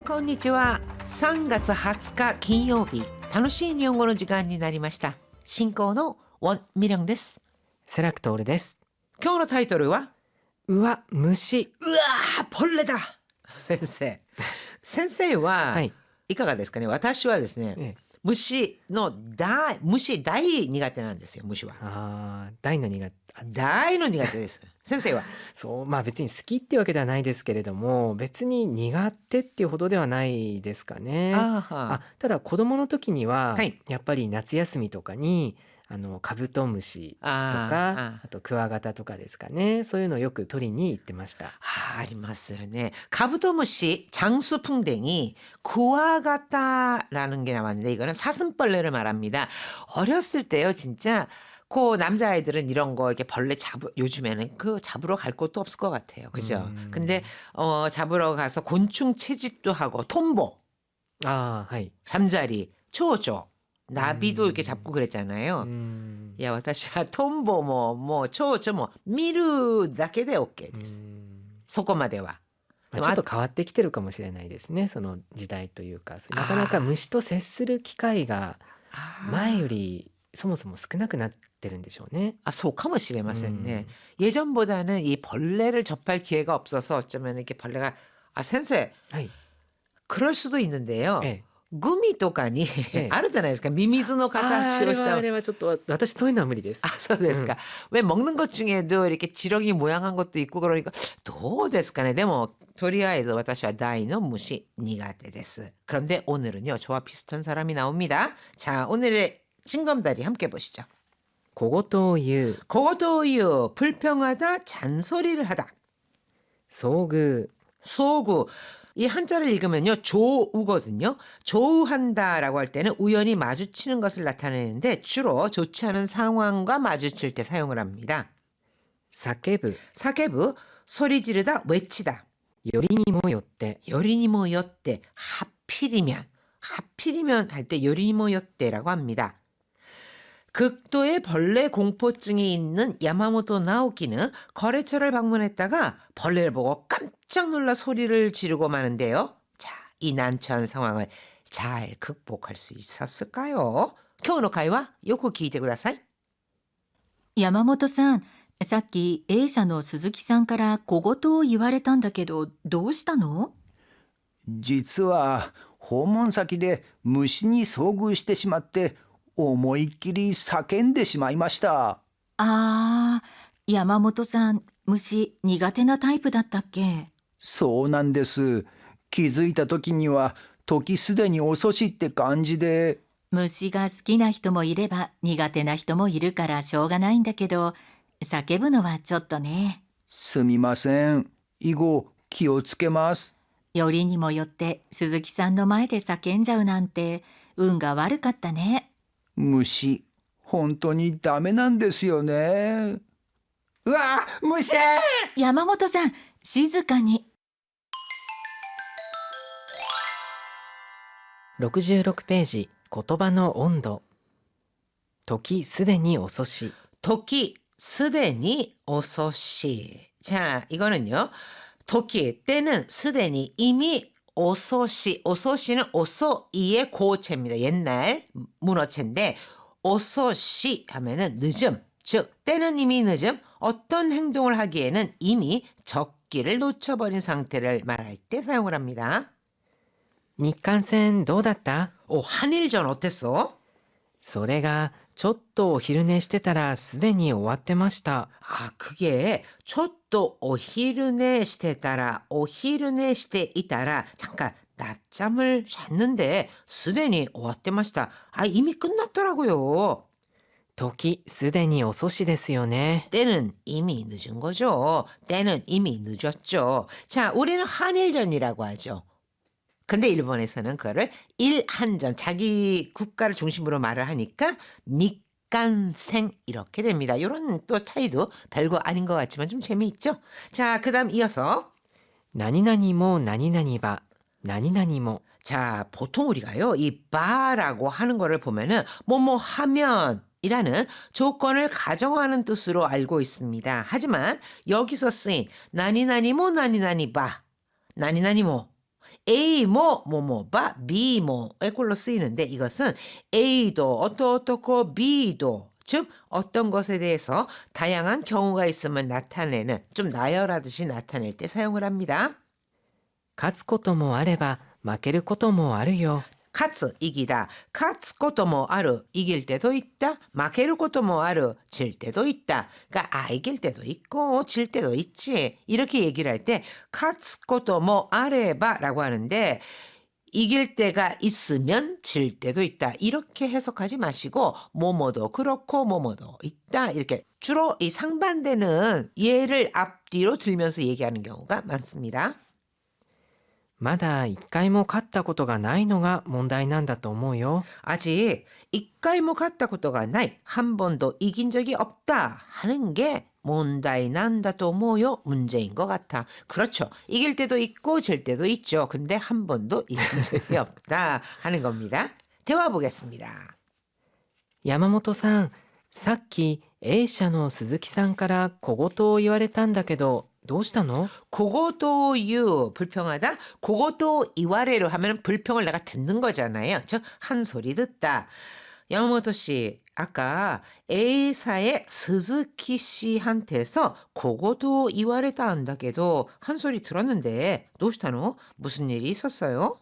こんにちは。3月20日金曜日、楽しい日本語の時間になりました。進行のウォン・ミリョンです。セラクトールです。今日のタイトルは、うわ、虫。うわー、벌레だ。先生は、はい。いかがですかね。私はですね、ええ、虫大苦手なんですよ。虫は大の苦手。大の苦手です。先生はそう、まあ別に好きってわけではないですけれども、別に苦手っていうほどではないですかね。ただ子供の時には、はい、やっぱり夏休みとかにカブトムシとか、あとクワガタとかですかね。そういうのをよく取りに行ってました。ありますよね。カブトムシ, 장수풍뎅이, 쿠와가타라는 게 나왔는데 이거는 사슴벌레를 말합니다. 어렸을 때요, 진짜 남자아이들은 이런 거 이렇게 벌레 요즘에는 그 잡으러 갈 곳도 없을 것 같아요. 그죠? 근데 잡으러 가서 곤충 채집도 하고 톰보, はい。 잠자리, 초조, 나비도 이렇게 잡고 그랬잖아요. いや、私はトンボも蝶々も見るだけで OK です。そこまでは。ちょっと変わってきてるかもしれないですね。その時代というか、なかなか虫と接する機会が前よりそもそも少なくなってるんでしょうね。そうかもしれませんね。예전보다는 이 벌레를 접할 기회가 없어서 어쩌면 이렇게 벌레가先生、はい。그럴 수도 있는데요. ええ。グミとかにええあるじゃないですか。ミミズの形をしたあれはちょっと私そういうのは無理です。そうですか。왜 먹는 것 중에도 이렇게 지렁이 모양한 것도 있고 그러니까 どうですかね. でも とりあえず私は大の虫苦手です. 그런데 오늘은요. 저와 비슷한 사람이 나옵니다. 자, 오늘의 징검다리 함께 보시죠. 小言を言う。 고도유 불평하다 잔소리를 하다. 遭遇。 소구. 이 한자를 읽으면요. 조우거든요. 조우한다라고 할 때는 우연히 마주치는 것을 나타내는데 주로 좋지 않은 상황과 마주칠 때 사용을 합니다. 叫ぶ。 사개부 소리 지르다 외치다. よりにもよって。 요리니 모였대. 하필이면 할 때 요리니 모였대라고 합니다. 극도의 벌레 공포증이 있는 야마모토 나오키는 거래처를 방문했다가 벌레를 보고 깜짝 놀라 소리를 지르고 마는데요. 자, 이 난처한 상황을 잘 극복할 수 있었을까요? 今日の会話よく聞いてください。山本さん、さっき A 社の鈴木さんから小言を言われたんだけど、どうしたの？実は訪問先で虫に遭遇してしまって思いっきり叫んでしまいました。山本さん、虫苦手なタイプだったっけ？そうなんです。気づいた時には時すでに遅しって感じで。虫が好きな人もいれば苦手な人もいるからしょうがないんだけど、叫ぶのはちょっとね。すみません。以後気をつけます。よりにもよって鈴木さんの前で叫んじゃうなんて運が悪かったね。虫、本当にダメなんですよね。うわ、虫！山本さん、静かに。66ページ、言葉の温度。時すでに遅し。 도끼 스데니 오소시. 자, 이거는요. 도끼 때는 스데니 이미 오소시. 오소시는 오소이의 고체입니다. 옛날 문어체인데 오소시 하면은 늦음. 즉 때는 이미 늦음. 어떤 행동을 하기에는 이미 적기를 놓쳐버린 상태를 말할 때 사용을 합니다. 日韓戦どうだった？ 한일전 어땠어? それがちょっとお昼寝してたらすでに終わってました。 그게 초또 오히르네 시테따라 오히르네 시테 이따라 잠깐 낮잠을 잤는데 스데니 오왔테마시타. 이미 끝났더라고요. 時すでに遅しですよね。 때는 이미 늦은 거죠. 때는 이미 늦었죠. 자, 우리는 한일전이라고 하죠. 근데 일본에서는 그거를 일한전, 자기 국가를 중심으로 말을 하니까 니깐생 이렇게 됩니다. 이런 또 차이도 별거 아닌 것 같지만 좀 재미있죠. 자, 그 다음 이어서 何々も何々ば何々も. 자, 보통 우리가요 이 바라고 하는 거를 보면은 뭐뭐 하면 이라는 조건을 가정하는 뜻으로 알고 있습니다. 하지만 여기서 쓰인 나니나니모 나니나니 바 나니나니모 A 뭐 뭐뭐바 B 뭐의 꼴로 쓰이는데 이것은 A도 어떠어떻고 B도 즉 어떤 것에 대해서 다양한 경우가 있으면 나타내는 좀 나열하듯이 나타낼 때 사용을 합니다. 勝つこともあれば負けることもあるよ。 카츠 이기다. 카츠 것도 뭐 아르 이길 때도 있다. 마케르 것도 뭐 아르 질 때도 있다. 그러니까 이길 때도 있고 질 때도 있지. 이렇게 얘기를 할 때 카츠 것도 뭐 아레바라고 하는데 이길 때가 있으면 질 때도 있다. 이렇게 해석하지 마시고 뭐뭐도 그렇고 뭐뭐도 있다. 이렇게 주로 이 상반되는 예를 앞뒤로 들면서 얘기하는 경우가 많습니다. まだ一回も勝ったことがないのが問題なんだと思うよ。 아직 이까이모 갔다 것도가 나이 한 번도 이긴 적이 없다 하는 게 문다이 난다도 뭐요 문제인 것 같아. 그렇죠. 이길 때도 있고 질 때도 있죠. 근데 한 번도 이긴 적이 없다 하는 겁니다. 대화 보겠습니다. 山本さん、さっき A 社の鈴木さんから小言を言われたんだけど、どうしたの？ 고고도유 불평하다. 고고도 이와레로 하면 불평을 내가 듣는 거잖아요. 즉 한 소리 듣다. 야마모토 씨, 아까 A사의 스즈키 씨한테서 고고도 이와레다 한다게도 한 소리 들었는데 도시타노 무슨 일이 있었어요?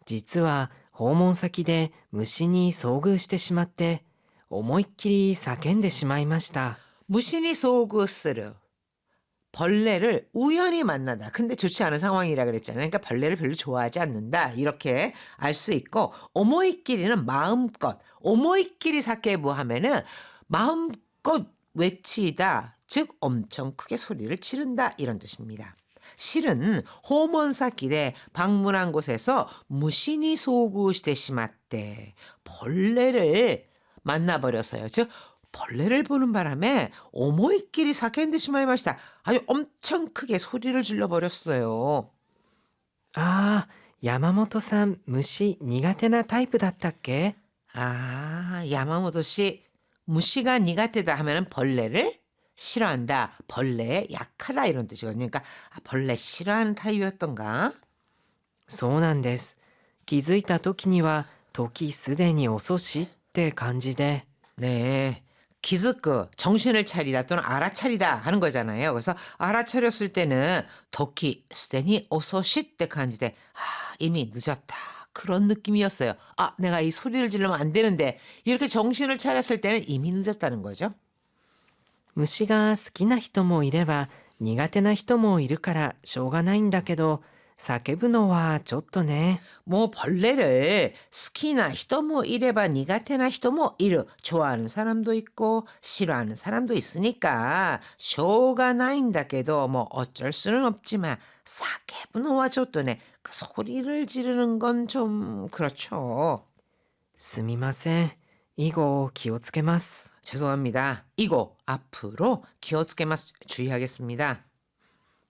実は訪問先で虫に遭遇してしまって、思いっきり叫んでしまいました。 무신이 소구스르. 벌레를 우연히 만나다. 근데 좋지 않은 상황이라 그랬잖아요. 그러니까 벌레를 별로 좋아하지 않는다. 이렇게 알 수 있고 오모이끼리는 마음껏 오모이끼리 사케부 하면은 마음껏 외치다. 즉 엄청 크게 소리를 지른다. 이런 뜻입니다. 실은 호몬사길에 방문한 곳에서 무신이 소구시대 시마때 벌레를 만나버렸어요. 즉 벌레를 보는 바람에 오모이끼리 사케인데 시마이마시다. 아주 엄청 크게 소리를 질러버렸어요. ああ、山本さん、虫苦手なタイプだったっけ？ 야마모토 씨 무시가 니가테다 하면은 벌레를 싫어한다. 벌레에 약하다 이런 뜻이거든요. 그러니까 벌레 싫어하는 타입이었던가? そうなんです。気づいた時には時すでに遅しって感じで。 네. 기즈크 정신을 차리다 또는 알아차리다 하는 거잖아요. 그래서 알아차렸을 때는 도키 스테니 오소시 때 간지대 이미 늦었다. 그런 느낌이었어요. 내가 이 소리를 지르면 안 되는데 이렇게 정신을 차렸을 때는 이미 늦었다는 거죠. 虫が好きな人もいれば苦手な人もいるからしょうがないんだけど、叫ぶのはちょっとね。 뭐 벌레를 스키나 히토모 이래봐 니가테나 히토모 이르 좋아하는 사람도 있고 싫어하는 사람도 있으니까 쇼가 나인다게도 뭐 어쩔 수는 없지만 사케부노와 줬더네 그 소리를 지르는 건 좀 그렇죠. すみません。以後気をつけます。 죄송합니다. 이거 앞으로 기어츠케마스 주의하겠습니다.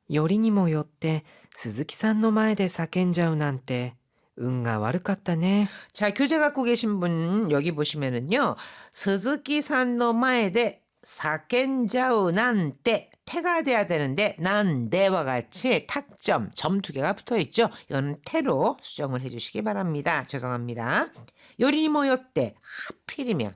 よりにもよって鈴木さんの前で叫んじゃうなんて運が悪かったね。 자, 교재 갖고 계신 분 여기 보시면은요. 스즈키さんの 前で 사켄자우 난때 태가 돼야 되는데 난데와 같이 타점 점 두 개가 붙어 있죠. 이거는 태로 수정을 해주시기 바랍니다. 죄송합니다. 요리 모였대 하필이면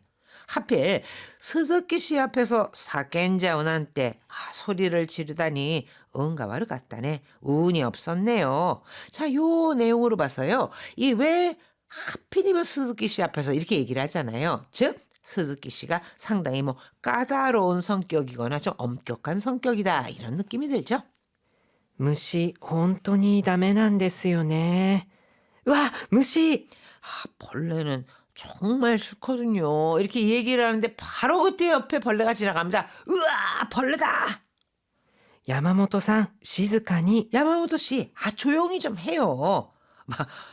하필 스즈키 씨 앞에서 사켄자우 난때 소리를 지르다니 응가와르 같다네. 운이 없었네요. 자, 요 내용으로 봐서요. 이 왜 하필이면 스즈키 씨 앞에서 이렇게 얘기를 하잖아요. 즉 스즈키 씨가 상당히 뭐 까다로운 성격이거나 좀 엄격한 성격이다 이런 느낌이 들죠. 虫本当にダメなんですよね。うわ、虫！ 벌레는 정말 싫거든요. 이렇게 얘기를 하는데 바로 그때 옆에 벌레가 지나갑니다. 으아, 벌레다. 山本さん、静かに。 야마모토 씨, 조용히 좀 해요.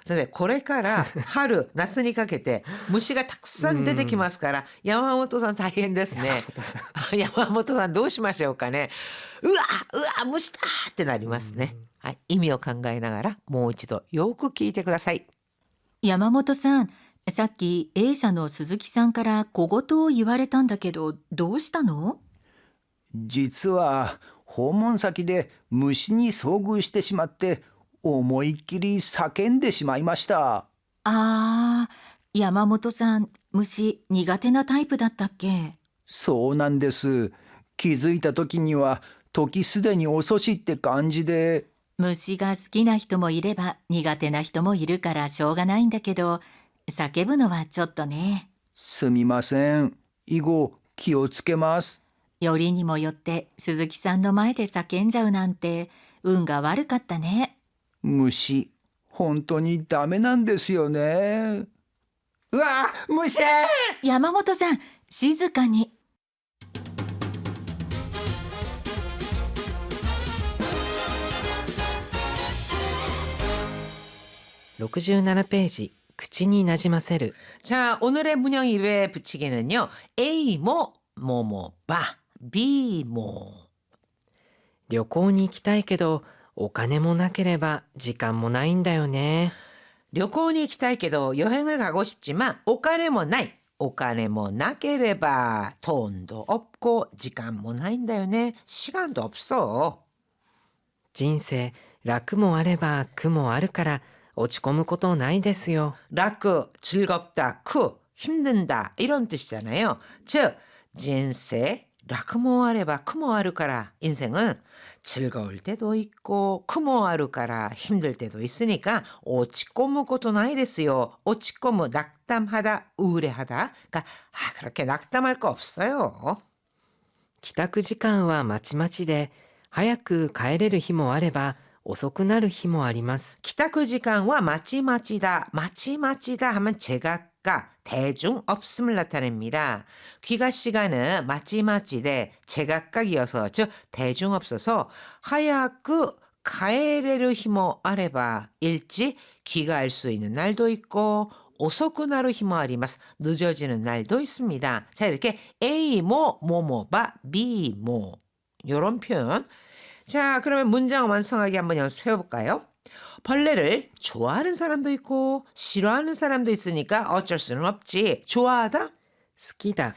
선생님, これから春夏にかけて虫がたくさん出てきますから山本さん大変ですね。山本さんどうしましょうかね。うわ虫だってなりますね。はい、意味を考えながらもう一度よく聞いてください。山本さん、さっき A 社の鈴木さんから小言を言われたんだけど、どうしたの？実は訪問先で虫に遭遇してしまって思いっきり叫んでしまいました。あー、山本さん、虫苦手なタイプだったっけ？そうなんです。気づいた時には時すでに遅しって感じで。虫が好きな人もいれば苦手な人もいるからしょうがないんだけど、叫ぶのはちょっとね。すみません。以後気をつけます。よりにもよって鈴木さんの前で叫んじゃうなんて運が悪かったね。虫、本当にダメなんですよね。うわ、虫！山本さん、静かに。67ページ、口になじませる。 자, 오늘의 문형 입에 붙이기는요. A 모 뭐뭐 바 B 모 旅行に行きたいけどお金もなければ時間もないんだよね。 旅行に行きたいけど 여행을 가고 싶지만 お金もない お金もなければ 돈도 없고 時間もないんだよね. 시간도 없어. 人生楽もあれば苦もあるから落ち込むことないですよ。 락, 즐겁다, 쿠, 힘든다 이런 뜻이잖아요. 즉, 진세, 락모아레바 크모아르까라 인생은 즐거울 때도 있고 크모아르까라 힘들 때도 있으니까 오치꼬무 것도 나이 됐어요. 오치꼬무 낙담하다, 우울해하다. 그러니까 그렇게 낙담할 거 없어요. 帰宅時間はまちまちで早く帰れる日もあれば遅くなる日もあります。 帰宅 시간과 마치마치다, 마치마치다 하면 제각각 대중 없음을 나타냅니다. 귀가 시간은 마치마치대 제각각이어서 즉 대중 없어서 하야쿠 가에레르 히모 아레바 일찍 귀가할 수 있는 날도 있고 오소쿠나루 히모 아리마스 늦어지는 날도 있습니다. 자, 이렇게 A 모 모모바 B 모 요런 표현. 자, 그러면 문장 완성하기 한번 연습해 볼까요? 벌레를 좋아하는 사람도 있고 싫어하는 사람도 있으니까 어쩔 수는 없지. 좋아하다? 好きだ。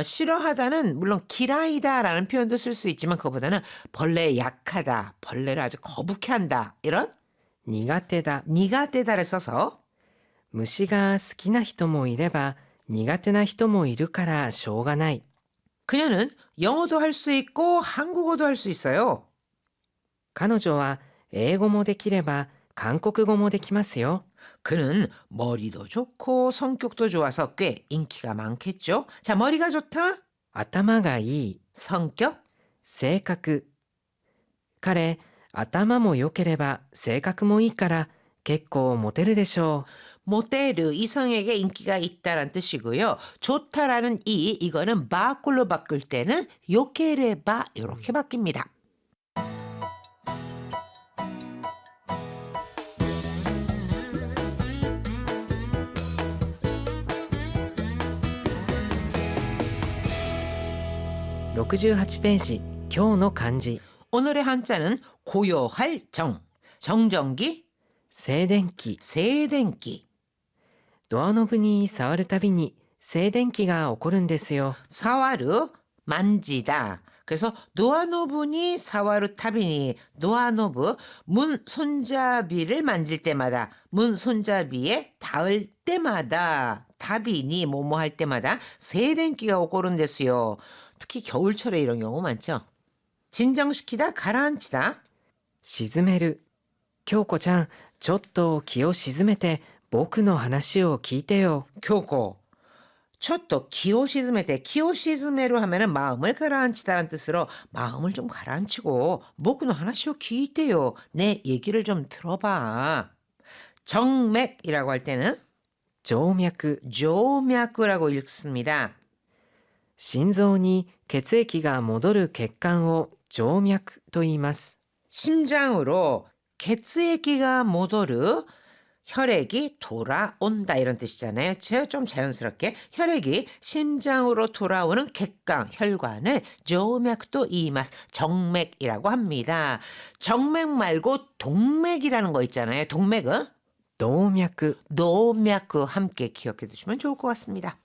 싫어하다는 물론 기라이다라는 표현도 쓸 수 있지만 그거보다는 벌레에 약하다, 벌레를 아주 거북해한다 이런 苦手だ。 니가떼다를 써서 虫が好きな人もいれば苦手な人もいるからしょうがない。 그녀는 영어도 할 수 있고 한국어도 할 수 있어요. 彼女は英語もできれば韓国語もできますよ。 그는 머리도 좋고 성격도 좋아서 꽤 인기가 많겠죠. 자, 머리가 좋다? 頭がいい。 성격? 性格。彼、頭も良ければ性格もいいから結構モテるでしょう。 모테르 이성에게 인기가 있다란 뜻이고요. 좋다라는 이거는 바꿀로 바꿀 때는 요케레바 이렇게 바뀝니다. (68) ページ、今日の漢字。 오늘의 한자는 고요할 정, 정전기, 静電気。 세電気, ドアノブに触るたびに静電気が起こるんですよ。 사와르, 만지다. 그래서 노아노브니 사와르 타비니 노아노브 문 손잡이를 만질 때마다 문 손잡이에 닿을 때마다 타비니 뭐뭐 할 때마다 세電気が 오고른댔어요. 특히 겨울철에 이런 경우 많죠. 진정시키다, 가라앉히다. 沈める。京子ちゃん、ちょっと気を沈めて僕の話を聞いてよ。 교고. 첫도 기오시즈메테, 기오시즈메로 하면은 마음을 가라앉히다라는 뜻으로 마음을 좀 가라앉히고 목은 하나씩 기대요. 내 얘기를 좀 들어봐. 정맥이라고 할 때는 静脈。 조맥이라고 읽습니다. 心臓に血液が戻る血管を静脈と言います。 심장으로血液が 戻る 혈액이 돌아온다 이런 뜻이잖아요. 좀 자연스럽게 혈액이 심장으로 돌아오는血管, 혈관을 조맥도 이마스, 정맥이라고 합니다. 정맥 말고 동맥이라는 거 있잖아요. 동맥은 動脈。 노맥 함께 기억해 두시면 좋을 것 같습니다.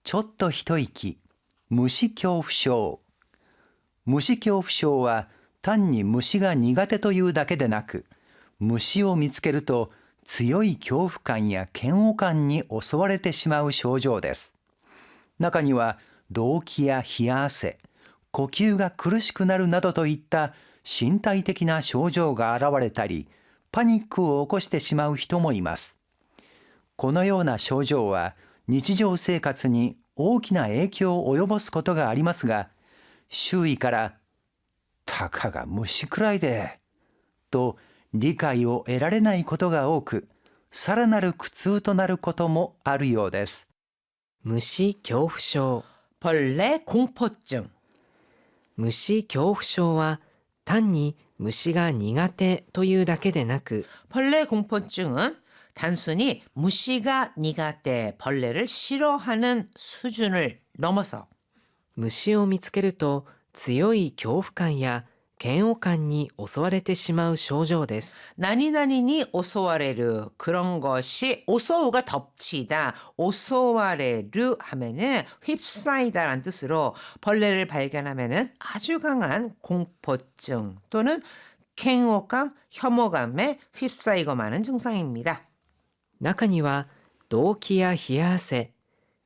ちょっと一息、虫恐怖症。虫恐怖症は単に虫が苦手というだけでなく、虫を見つけると強い恐怖感や嫌悪感に襲われてしまう症状です。中には動悸や冷や汗、呼吸が苦しくなるなどといった身体的な症状が現れたり、パニックを起こしてしまう人もいます。このような症状は日常生活に大きな影響を及ぼすことがありますが、周囲からたかが虫くらいでと理解を得られないことが多く、さらなる苦痛となることもあるようです。虫恐怖症。 벌레 공포증. 虫恐怖症は単に虫が苦手というだけでなく、 벌레 공포증은 단순히 무시가 니가테 벌레를 싫어하는 수준을 넘어서 虫を見つけると強い恐怖感や嫌悪感に襲われてしまう症状です。 나니나니니 오소와레르 그런 것이 오소우가 덮치다 오소와레르 하면은 휩싸이다라는 뜻으로 벌레를 발견하면은 아주 강한 공포증 또는 갱오감, 혐오감에 휩싸이고 마는 증상입니다. 中には動悸や冷や汗、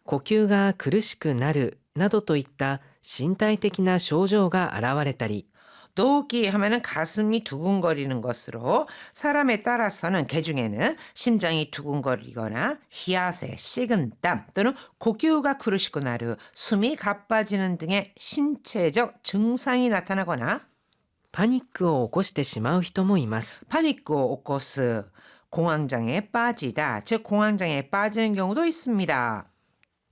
呼吸が苦しくなるなどといった身体的な症状が現れたり、 도끼 하면은 가슴이 두근거리는 것으로 사람에 따라서는 개중에는 심장이 두근거리거나 희야세, 식은땀 또는呼吸が 苦しくなる, 숨이 가빠지는 등의 신체적 증상이 나타나거나 パニックを起こしてしまう人もいます。 파니크 오코스, 공황장애에 빠지다, 즉 공황장애에 빠지는 경우도 있습니다.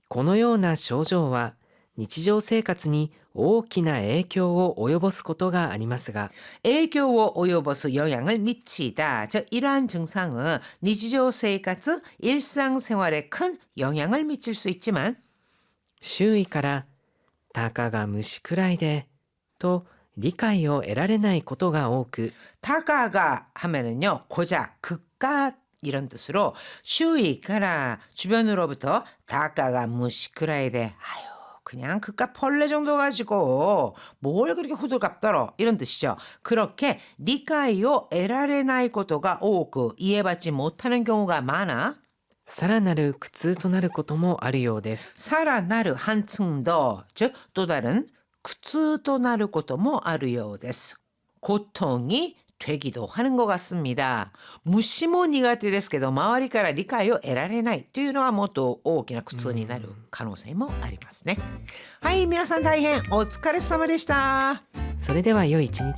このような症状は日常生活に大きな影響を及ぼすことがありますが、 애교와 오요버스 영향을 미치다. 즉 이러한 증상은日常生活, 일상생활에 큰 영향을 미칠 수 있지만 周囲からたかが虫くらいでと理解を得られないことが多く、 다가가 하면은요 고작 그깟 이런 뜻으로 주위가라 주변으로부터 다가가 무시크라이데 아유 그냥 그깟 벌레 정도 가지고 뭘 그렇게 호들갑 떨어 이런 뜻이죠. 그렇게 리카이오 에라레나이 고도가 오고 이해받지 못하는 경우가 많아 さらなる苦痛となることもあるようです。 살아나르 한층 더, 즉 또 다른苦痛となることもあるようです. 고통이 되기도 하는 것 같습니다. 무시모 니가테ですけど周りから理解を得られないというのはもっと大きな苦痛になる可能性もありますね。はい、皆さん大変お疲れ様でした。それでは良い一日